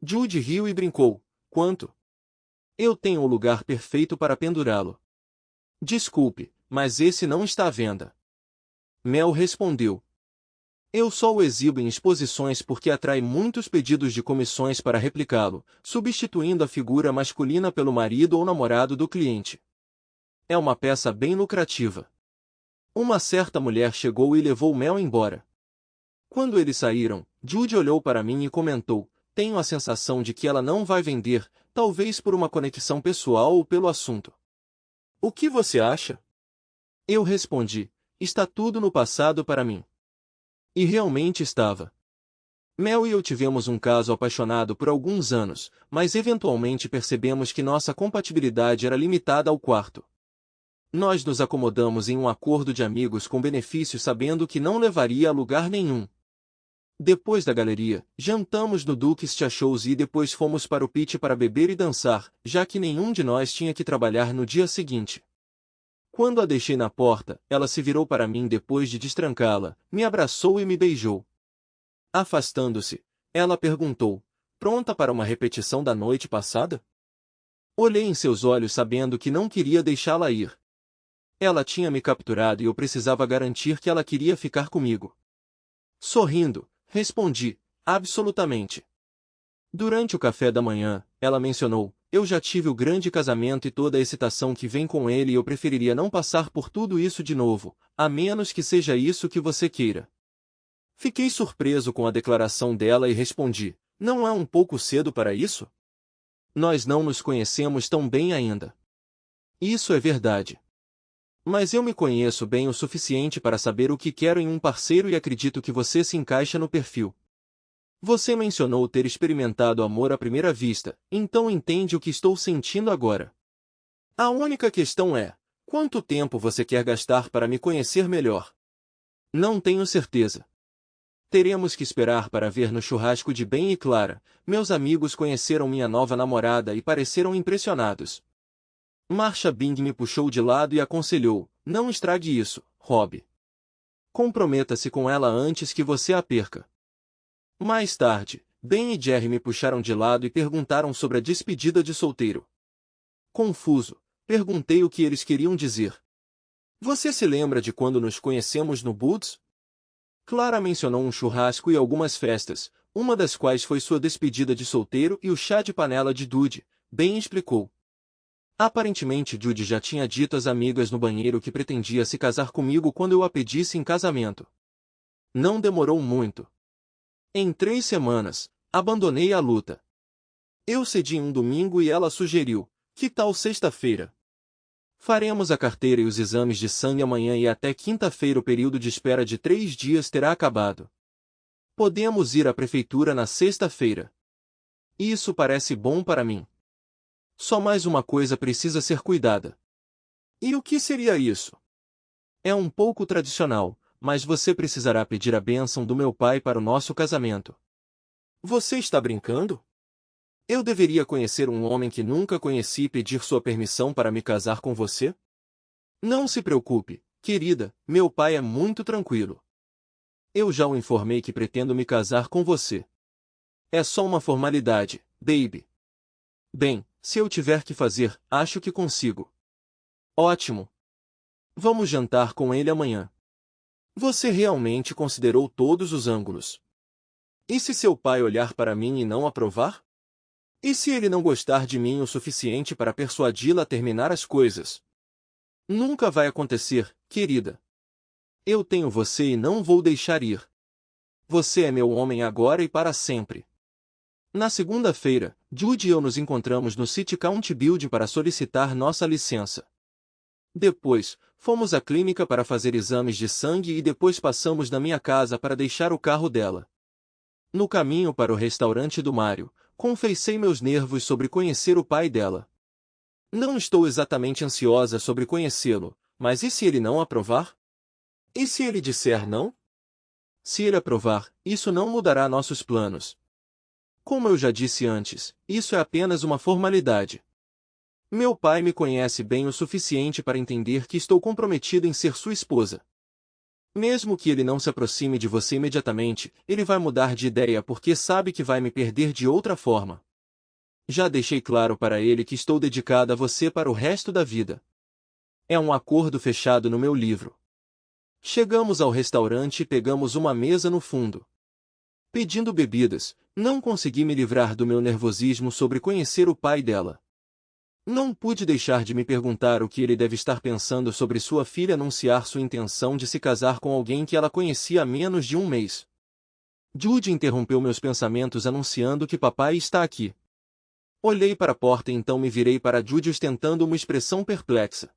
S1: Judy riu e brincou, quanto? Eu tenho o lugar perfeito para pendurá-lo. Desculpe, mas esse não está à venda. Mel respondeu. Eu só o exibo em exposições porque atrai muitos pedidos de comissões para replicá-lo, substituindo a figura masculina pelo marido ou namorado do cliente. É uma peça bem lucrativa. Uma certa mulher chegou e levou Mel embora. Quando eles saíram, Judy olhou para mim e comentou, tenho a sensação de que ela não vai vender, talvez por uma conexão pessoal ou pelo assunto. O que você acha? Eu respondi, está tudo no passado para mim. E realmente estava. Mel e eu tivemos um caso apaixonado por alguns anos, mas eventualmente percebemos que nossa compatibilidade era limitada ao quarto. Nós nos acomodamos em um acordo de amigos com benefícios sabendo que não levaria a lugar nenhum. Depois da galeria, jantamos no Duke's Chachos e depois fomos para o Pitch para beber e dançar, já que nenhum de nós tinha que trabalhar no dia seguinte. Quando a deixei na porta, ela se virou para mim depois de destrancá-la, me abraçou e me beijou. Afastando-se, ela perguntou, pronta para uma repetição da noite passada? Olhei em seus olhos sabendo que não queria deixá-la ir. Ela tinha me capturado e eu precisava garantir que ela queria ficar comigo. Sorrindo, respondi, absolutamente. Durante o café da manhã, ela mencionou: eu já tive o grande casamento e toda a excitação que vem com ele e eu preferiria não passar por tudo isso de novo, a menos que seja isso que você queira. Fiquei surpreso com a declaração dela e respondi: não é um pouco cedo para isso? Nós não nos conhecemos tão bem ainda. Isso é verdade. Mas eu me conheço bem o suficiente para saber o que quero em um parceiro e acredito que você se encaixa no perfil. Você mencionou ter experimentado amor à primeira vista, então entende o que estou sentindo agora. A única questão é: quanto tempo você quer gastar para me conhecer melhor? Não tenho certeza. Teremos que esperar para ver no churrasco de Ben e Clara. Meus amigos conheceram minha nova namorada e pareceram impressionados. Marsha Bing me puxou de lado e aconselhou: não estrague isso, Rob. Comprometa-se com ela antes que você a perca. Mais tarde, Ben e Jerry me puxaram de lado e perguntaram sobre a despedida de solteiro. Confuso, perguntei o que eles queriam dizer. Você se lembra de quando nos conhecemos no Boots? Clara mencionou um churrasco e algumas festas, uma das quais foi sua despedida de solteiro e o chá de panela de Dude. Ben explicou. Aparentemente Judy já tinha dito às amigas no banheiro que pretendia se casar comigo quando eu a pedisse em casamento. Não demorou muito. Em 3 semanas, abandonei a luta. Eu cedi um domingo e ela sugeriu: que tal sexta-feira? Faremos a carteira e os exames de sangue amanhã e até quinta-feira o período de espera de 3 dias terá acabado. Podemos ir à prefeitura na sexta-feira. Isso parece bom para mim. Só mais uma coisa precisa ser cuidada. E o que seria isso? É um pouco tradicional, mas você precisará pedir a bênção do meu pai para o nosso casamento. Você está brincando? Eu deveria conhecer um homem que nunca conheci e pedir sua permissão para me casar com você? Não se preocupe, querida, meu pai é muito tranquilo. Eu já o informei que pretendo me casar com você. É só uma formalidade, baby. Bem, se eu tiver que fazer, acho que consigo. Ótimo. Vamos jantar com ele amanhã. Você realmente considerou todos os ângulos. E se seu pai olhar para mim e não aprovar? E se ele não gostar de mim o suficiente para persuadi-la a terminar as coisas? Nunca vai acontecer, querida. Eu tenho você e não vou deixar ir. Você é meu homem agora e para sempre. Na segunda-feira, Judy e eu nos encontramos no City County Building para solicitar nossa licença. Depois, fomos à clínica para fazer exames de sangue e depois passamos na minha casa para deixar o carro dela. No caminho para o restaurante do Mário, confessei meus nervos sobre conhecer o pai dela. Não estou exatamente ansiosa sobre conhecê-lo, mas e se ele não aprovar? E se ele disser não? Se ele aprovar, isso não mudará nossos planos. Como eu já disse antes, isso é apenas uma formalidade. Meu pai me conhece bem o suficiente para entender que estou comprometido em ser sua esposa. Mesmo que ele não se aproxime de você imediatamente, ele vai mudar de ideia porque sabe que vai me perder de outra forma. Já deixei claro para ele que estou dedicada a você para o resto da vida. É um acordo fechado no meu livro. Chegamos ao restaurante e pegamos uma mesa no fundo. Pedindo bebidas, não consegui me livrar do meu nervosismo sobre conhecer o pai dela. Não pude deixar de me perguntar o que ele deve estar pensando sobre sua filha anunciar sua intenção de se casar com alguém que ela conhecia há menos de um mês. Judy interrompeu meus pensamentos anunciando que papai está aqui. Olhei para a porta e então me virei para Judy ostentando uma expressão perplexa.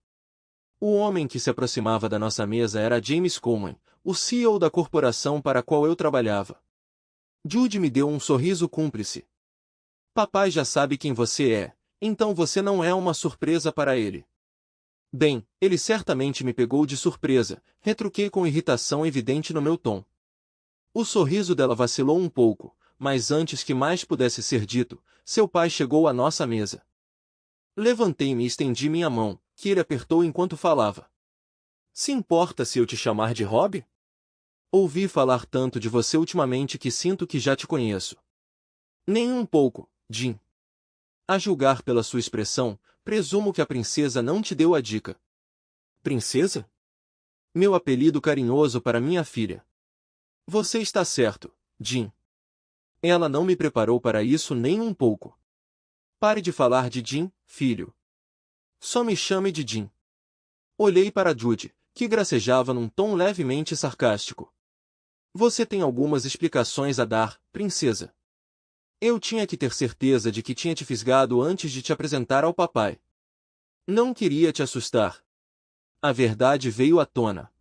S1: O homem que se aproximava da nossa mesa era James Coleman, o CEO da corporação para a qual eu trabalhava. Judy me deu um sorriso cúmplice. Papai já sabe quem você é, então você não é uma surpresa para ele. Bem, ele certamente me pegou de surpresa, retruquei com irritação evidente no meu tom. O sorriso dela vacilou um pouco, mas antes que mais pudesse ser dito, seu pai chegou à nossa mesa. Levantei-me e estendi minha mão, que ele apertou enquanto falava. Se importa se eu te chamar de Rob? Ouvi falar tanto de você ultimamente que sinto que já te conheço. Nem um pouco, Jim. A julgar pela sua expressão, presumo que a princesa não te deu a dica. Princesa? Meu apelido carinhoso para minha filha. Você está certo, Jim. Ela não me preparou para isso nem um pouco. Pare de falar de Jim, filho. Só me chame de Jim. Olhei para Judy, que gracejava num tom levemente sarcástico. Você tem algumas explicações a dar, princesa. Eu tinha que ter certeza de que tinha te fisgado antes de te apresentar ao papai. Não queria te assustar. A verdade veio à tona.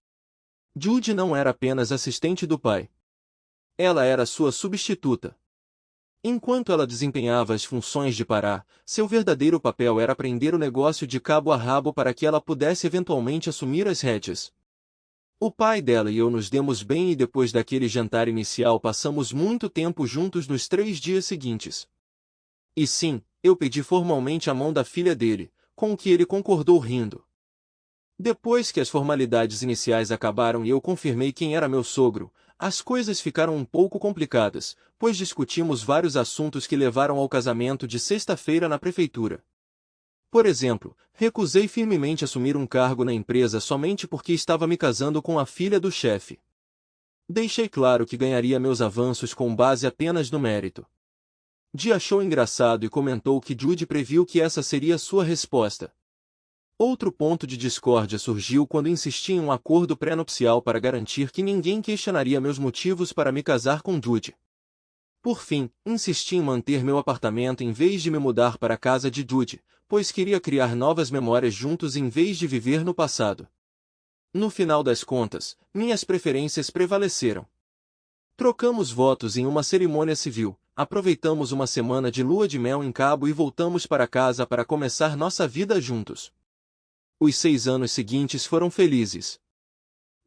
S1: Judy não era apenas assistente do pai. Ela era sua substituta. Enquanto ela desempenhava as funções de Pará, seu verdadeiro papel era prender o negócio de cabo a rabo para que ela pudesse eventualmente assumir as rédeas. O pai dela e eu nos demos bem e depois daquele jantar inicial passamos muito tempo juntos nos 3 dias seguintes. E sim, eu pedi formalmente a mão da filha dele, com o que ele concordou rindo. Depois que as formalidades iniciais acabaram e eu confirmei quem era meu sogro, as coisas ficaram um pouco complicadas, pois discutimos vários assuntos que levaram ao casamento de sexta-feira na prefeitura. Por exemplo, recusei firmemente assumir um cargo na empresa somente porque estava me casando com a filha do chefe. Deixei claro que ganharia meus avanços com base apenas no mérito. Dee achou engraçado e comentou que Judy previu que essa seria sua resposta. Outro ponto de discórdia surgiu quando insisti em um acordo pré-nupcial para garantir que ninguém questionaria meus motivos para me casar com Judy. Por fim, insisti em manter meu apartamento em vez de me mudar para a casa de Judy, pois queria criar novas memórias juntos em vez de viver no passado. No final das contas, minhas preferências prevaleceram. Trocamos votos em uma cerimônia civil, aproveitamos uma semana de lua de mel em Cabo e voltamos para casa para começar nossa vida juntos. Os 6 anos seguintes foram felizes.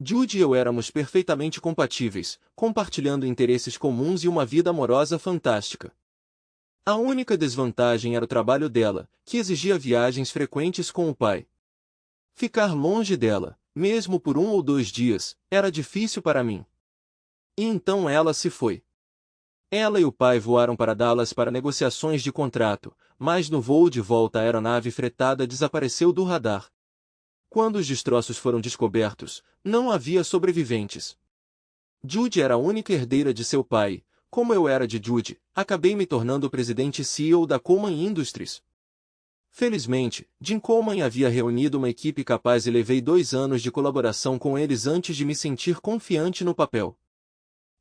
S1: Judy e eu éramos perfeitamente compatíveis, compartilhando interesses comuns e uma vida amorosa fantástica. A única desvantagem era o trabalho dela, que exigia viagens frequentes com o pai. Ficar longe dela, mesmo por 1 ou 2 dias, era difícil para mim. E então ela se foi. Ela e o pai voaram para Dallas para negociações de contrato, mas no voo de volta a aeronave fretada desapareceu do radar. Quando os destroços foram descobertos, não havia sobreviventes. Judy era a única herdeira de seu pai. Como eu era de Judy, acabei me tornando o presidente e CEO da Coleman Industries. Felizmente, Jim Coleman havia reunido uma equipe capaz e levei 2 anos de colaboração com eles antes de me sentir confiante no papel.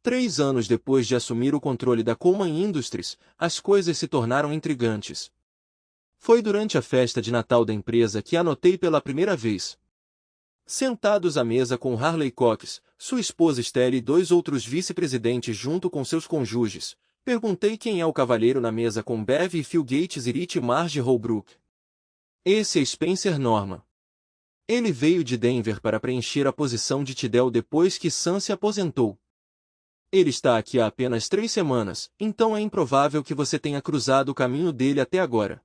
S1: 3 anos depois de assumir o controle da Coleman Industries, as coisas se tornaram intrigantes. Foi durante a festa de Natal da empresa que a notei pela primeira vez. Sentados à mesa com Harley Cox, sua esposa Estelle e 2 outros vice-presidentes junto com seus cônjuges, perguntei quem é o cavalheiro na mesa com Bev e Phil Gates e Rich Marge Holbrook. Esse é Spencer Norman. Ele veio de Denver para preencher a posição de Tidell depois que Sam se aposentou. Ele está aqui há apenas 3 semanas, então é improvável que você tenha cruzado o caminho dele até agora.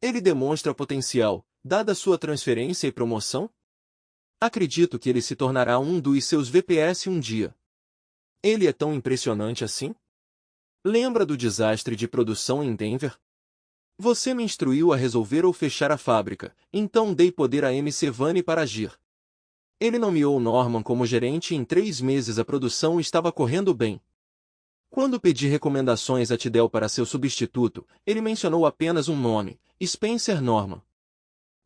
S1: Ele demonstra potencial, dada sua transferência e promoção? Acredito que ele se tornará um dos seus VPs um dia. Ele é tão impressionante assim? Lembra do desastre de produção em Denver? Você me instruiu a resolver ou fechar a fábrica, então dei poder a MC Vane para agir. Ele nomeou Norman como gerente e em 3 meses a produção estava correndo bem. Quando pedi recomendações a Tidell para seu substituto, ele mencionou apenas um nome, Spencer Norman.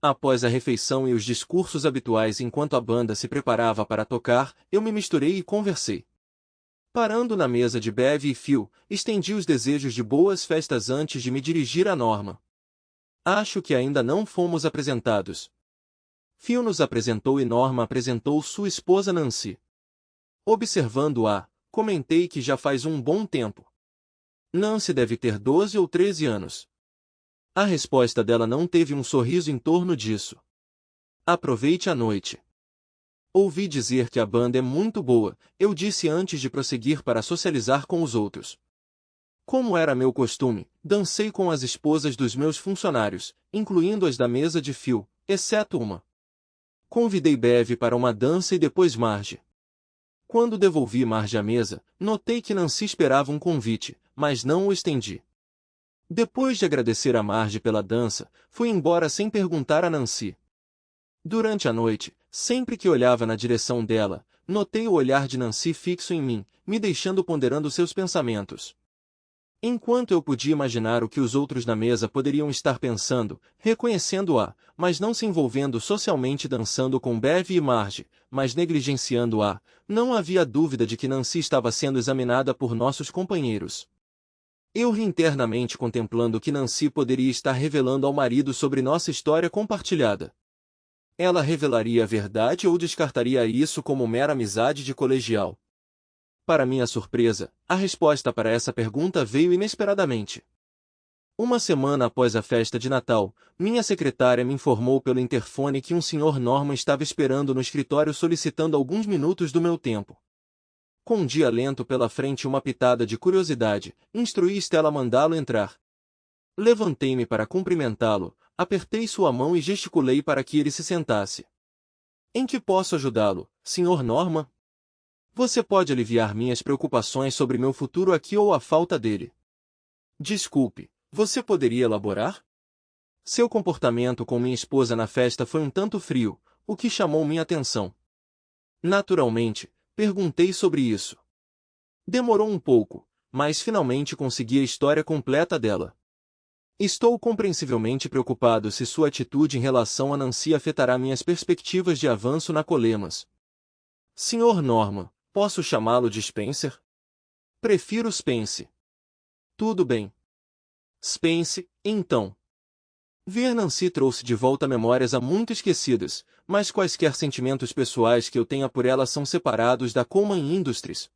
S1: Após a refeição e os discursos habituais enquanto a banda se preparava para tocar, eu me misturei e conversei. Parando na mesa de Bev e Phil, estendi os desejos de boas festas antes de me dirigir a Norman. Acho que ainda não fomos apresentados. Phil nos apresentou e Norman apresentou sua esposa Nancy. Observando-a, comentei que já faz um bom tempo. Nancy deve ter 12 ou 13 anos. A resposta dela não teve um sorriso em torno disso. Aproveite a noite. Ouvi dizer que a banda é muito boa, eu disse antes de prosseguir para socializar com os outros. Como era meu costume, dancei com as esposas dos meus funcionários, incluindo as da mesa de Phil, exceto uma. Convidei Bev para uma dança e depois Marge. Quando devolvi Marge à mesa, notei que Nancy esperava um convite, mas não o estendi. Depois de agradecer a Marge pela dança, fui embora sem perguntar a Nancy. Durante a noite, sempre que olhava na direção dela, notei o olhar de Nancy fixo em mim, me deixando ponderando seus pensamentos. Enquanto eu podia imaginar o que os outros na mesa poderiam estar pensando, reconhecendo-a, mas não se envolvendo socialmente dançando com Bev e Marge, mas negligenciando-a, não havia dúvida de que Nancy estava sendo examinada por nossos companheiros. Eu ri internamente contemplando o que Nancy poderia estar revelando ao marido sobre nossa história compartilhada. Ela revelaria a verdade ou descartaria isso como mera amizade de colegial? Para minha surpresa, a resposta para essa pergunta veio inesperadamente. Uma semana após a festa de Natal, minha secretária me informou pelo interfone que um Sr. Norman estava esperando no escritório solicitando alguns minutos do meu tempo. Com um dia lento pela frente e uma pitada de curiosidade, instruí Stella a mandá-lo entrar. Levantei-me para cumprimentá-lo, apertei sua mão e gesticulei para que ele se sentasse. Em que posso ajudá-lo, Sr. Norman? Você pode aliviar minhas preocupações sobre meu futuro aqui ou a falta dele? Desculpe, você poderia elaborar? Seu comportamento com minha esposa na festa foi um tanto frio, o que chamou minha atenção. Naturalmente, perguntei sobre isso. Demorou um pouco, mas finalmente consegui a história completa dela. Estou compreensivelmente preocupado se sua atitude em relação a Nancy afetará minhas perspectivas de avanço na Colemas. Sr. Norman, posso chamá-lo de Spencer? Prefiro Spence. Tudo bem. Spence, então. Ver Nancy trouxe de volta memórias há muito esquecidas, mas quaisquer sentimentos pessoais que eu tenha por ela são separados da Coleman Industries.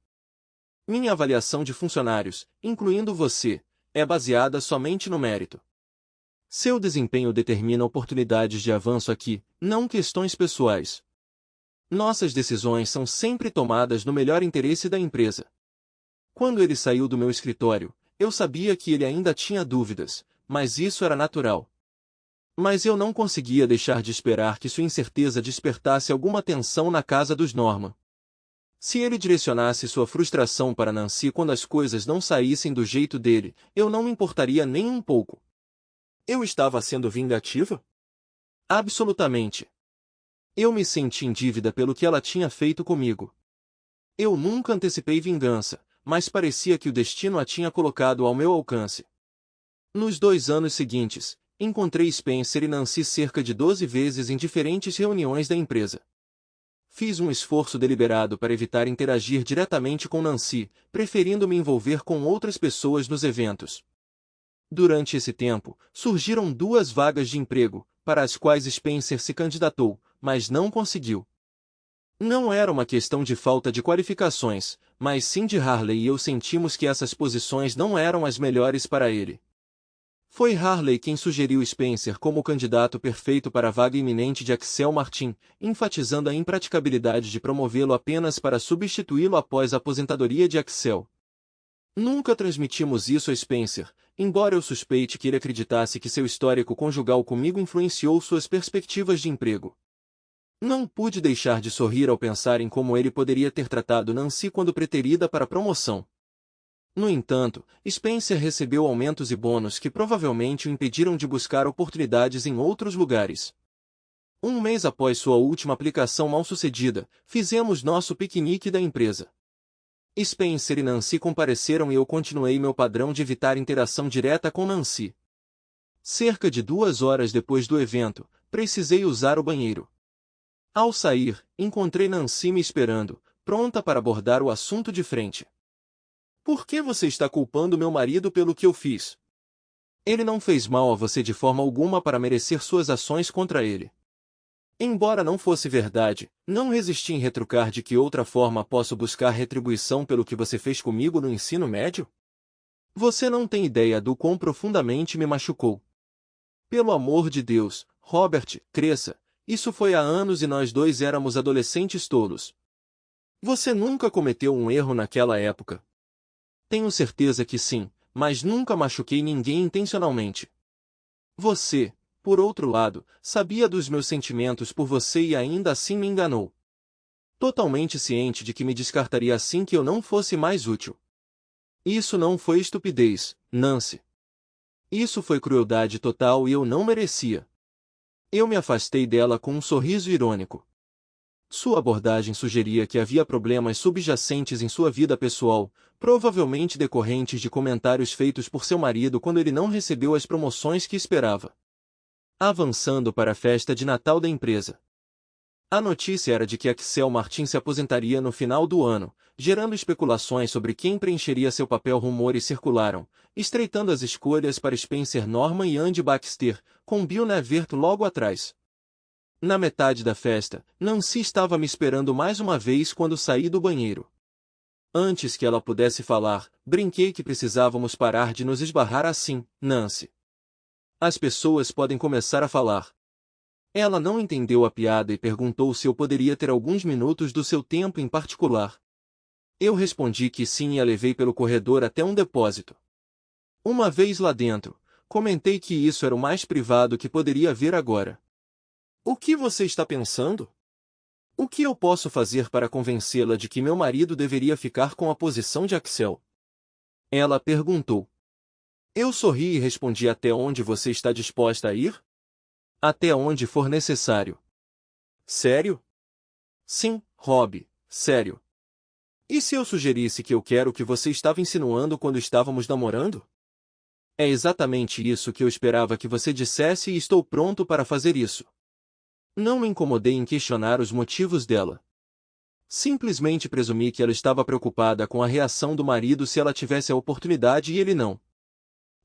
S1: Minha avaliação de funcionários, incluindo você, é baseada somente no mérito. Seu desempenho determina oportunidades de avanço aqui, não questões pessoais. Nossas decisões são sempre tomadas no melhor interesse da empresa. Quando ele saiu do meu escritório, eu sabia que ele ainda tinha dúvidas, mas isso era natural. Mas eu não conseguia deixar de esperar que sua incerteza despertasse alguma tensão na casa dos Norman. Se ele direcionasse sua frustração para Nancy quando as coisas não saíssem do jeito dele, eu não me importaria nem um pouco. Eu estava sendo vingativa? Absolutamente. Eu me senti em dívida pelo que ela tinha feito comigo. Eu nunca antecipei vingança, mas parecia que o destino a tinha colocado ao meu alcance. Nos 2 anos seguintes, encontrei Spencer e Nancy cerca de 12 vezes em diferentes reuniões da empresa. Fiz um esforço deliberado para evitar interagir diretamente com Nancy, preferindo me envolver com outras pessoas nos eventos. Durante esse tempo, surgiram 2 vagas de emprego, para as quais Spencer se candidatou, mas não conseguiu. Não era uma questão de falta de qualificações, mas sim de Harley e eu sentimos que essas posições não eram as melhores para ele. Foi Harley quem sugeriu Spencer como candidato perfeito para a vaga iminente de Axel Martin, enfatizando a impraticabilidade de promovê-lo apenas para substituí-lo após a aposentadoria de Axel. Nunca transmitimos isso a Spencer, embora eu suspeite que ele acreditasse que seu histórico conjugal comigo influenciou suas perspectivas de emprego. Não pude deixar de sorrir ao pensar em como ele poderia ter tratado Nancy quando preterida para promoção. No entanto, Spencer recebeu aumentos e bônus que provavelmente o impediram de buscar oportunidades em outros lugares. Um mês após sua última aplicação mal-sucedida, fizemos nosso piquenique da empresa. Spencer e Nancy compareceram e eu continuei meu padrão de evitar interação direta com Nancy. Cerca de 2 horas depois do evento, precisei usar o banheiro. Ao sair, encontrei Nancy me esperando, pronta para abordar o assunto de frente. Por que você está culpando meu marido pelo que eu fiz? Ele não fez mal a você de forma alguma para merecer suas ações contra ele. Embora não fosse verdade, não resisti em retrucar de que outra forma posso buscar retribuição pelo que você fez comigo no ensino médio? Você não tem ideia do quão profundamente me machucou. Pelo amor de Deus, Robert, cresça. Isso foi há anos e nós 2 éramos adolescentes tolos. Você nunca cometeu um erro naquela época. Tenho certeza que sim, mas nunca machuquei ninguém intencionalmente. Você, por outro lado, sabia dos meus sentimentos por você e ainda assim me enganou. Totalmente ciente de que me descartaria assim que eu não fosse mais útil. Isso não foi estupidez, Nancy. Isso foi crueldade total e eu não merecia. Eu me afastei dela com um sorriso irônico. Sua abordagem sugeria que havia problemas subjacentes em sua vida pessoal, provavelmente decorrentes de comentários feitos por seu marido quando ele não recebeu as promoções que esperava. Avançando para a festa de Natal da empresa. A notícia era de que Axel Martin se aposentaria no final do ano, gerando especulações sobre quem preencheria seu papel. Rumores circularam, estreitando as escolhas para Spencer Norman e Andy Baxter, com Bill Nevert logo atrás. Na metade da festa, Nancy estava me esperando mais uma vez quando saí do banheiro. Antes que ela pudesse falar, brinquei que precisávamos parar de nos esbarrar assim, Nancy. As pessoas podem começar a falar. Ela não entendeu a piada e perguntou se eu poderia ter alguns minutos do seu tempo em particular. Eu respondi que sim e a levei pelo corredor até um depósito. Uma vez lá dentro, comentei que isso era o mais privado que poderia haver agora. O que você está pensando? O que eu posso fazer para convencê-la de que meu marido deveria ficar com a posição de Axel? Ela perguntou. Eu sorri e respondi: até onde você está disposta a ir? Até onde for necessário. Sério? Sim, Rob, sério. E se eu sugerisse que eu quero o que você estava insinuando quando estávamos namorando? É exatamente isso que eu esperava que você dissesse e estou pronto para fazer isso. Não me incomodei em questionar os motivos dela. Simplesmente presumi que ela estava preocupada com a reação do marido se ela tivesse a oportunidade e ele não.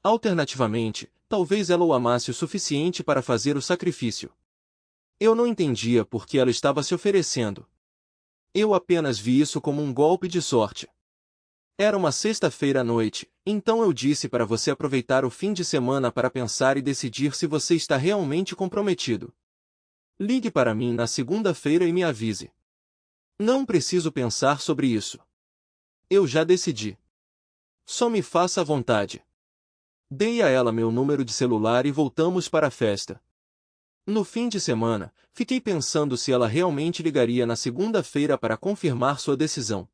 S1: Alternativamente, talvez ela o amasse o suficiente para fazer o sacrifício. Eu não entendia por que ela estava se oferecendo. Eu apenas vi isso como um golpe de sorte. Era uma sexta-feira à noite, então eu disse para você aproveitar o fim de semana para pensar e decidir se você está realmente comprometido. Ligue para mim na segunda-feira e me avise. Não preciso pensar sobre isso. Eu já decidi. Só me faça à vontade. Dei a ela meu número de celular e voltamos para a festa. No fim de semana, fiquei pensando se ela realmente ligaria na segunda-feira para confirmar sua decisão.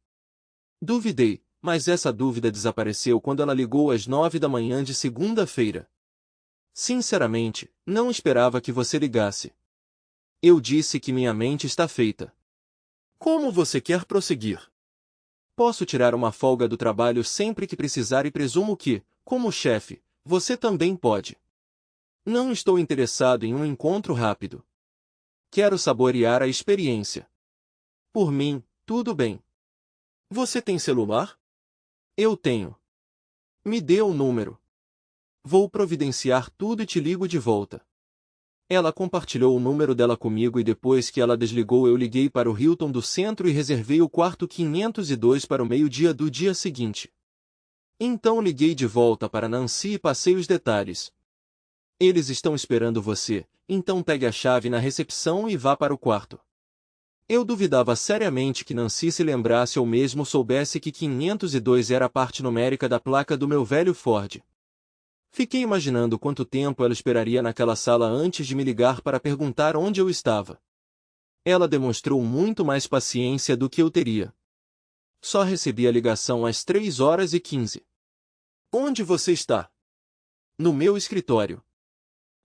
S1: Duvidei, mas essa dúvida desapareceu quando ela ligou às 9 da manhã de segunda-feira. Sinceramente, não esperava que você ligasse. Eu disse que minha mente está feita. Como você quer prosseguir? Posso tirar uma folga do trabalho sempre que precisar e presumo que, como chefe, você também pode. Não estou interessado em um encontro rápido. Quero saborear a experiência. Por mim, tudo bem. Você tem celular? Eu tenho. Me dê o número. Vou providenciar tudo e te ligo de volta. Ela compartilhou o número dela comigo e depois que ela desligou eu liguei para o Hilton do centro e reservei o quarto 502 para o meio-dia do dia seguinte. Então liguei de volta para Nancy e passei os detalhes. Eles estão esperando você, então pegue a chave na recepção e vá para o quarto. Eu duvidava seriamente que Nancy se lembrasse ou mesmo soubesse que 502 era a parte numérica da placa do meu velho Ford. Fiquei imaginando quanto tempo ela esperaria naquela sala antes de me ligar para perguntar onde eu estava. Ela demonstrou muito mais paciência do que eu teria. Só recebi a ligação às 3h15. Onde você está? No meu escritório.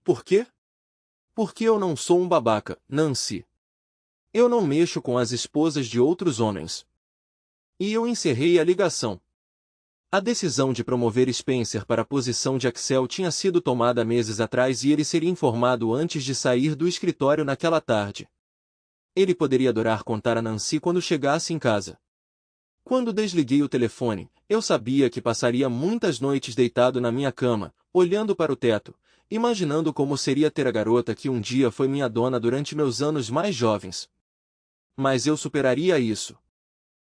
S1: Por quê? Porque eu não sou um babaca, Nancy. Eu não mexo com as esposas de outros homens. E eu encerrei a ligação. A decisão de promover Spencer para a posição de Axel tinha sido tomada meses atrás e ele seria informado antes de sair do escritório naquela tarde. Ele poderia adorar contar a Nancy quando chegasse em casa. Quando desliguei o telefone, eu sabia que passaria muitas noites deitado na minha cama, olhando para o teto, imaginando como seria ter a garota que um dia foi minha dona durante meus anos mais jovens. Mas eu superaria isso.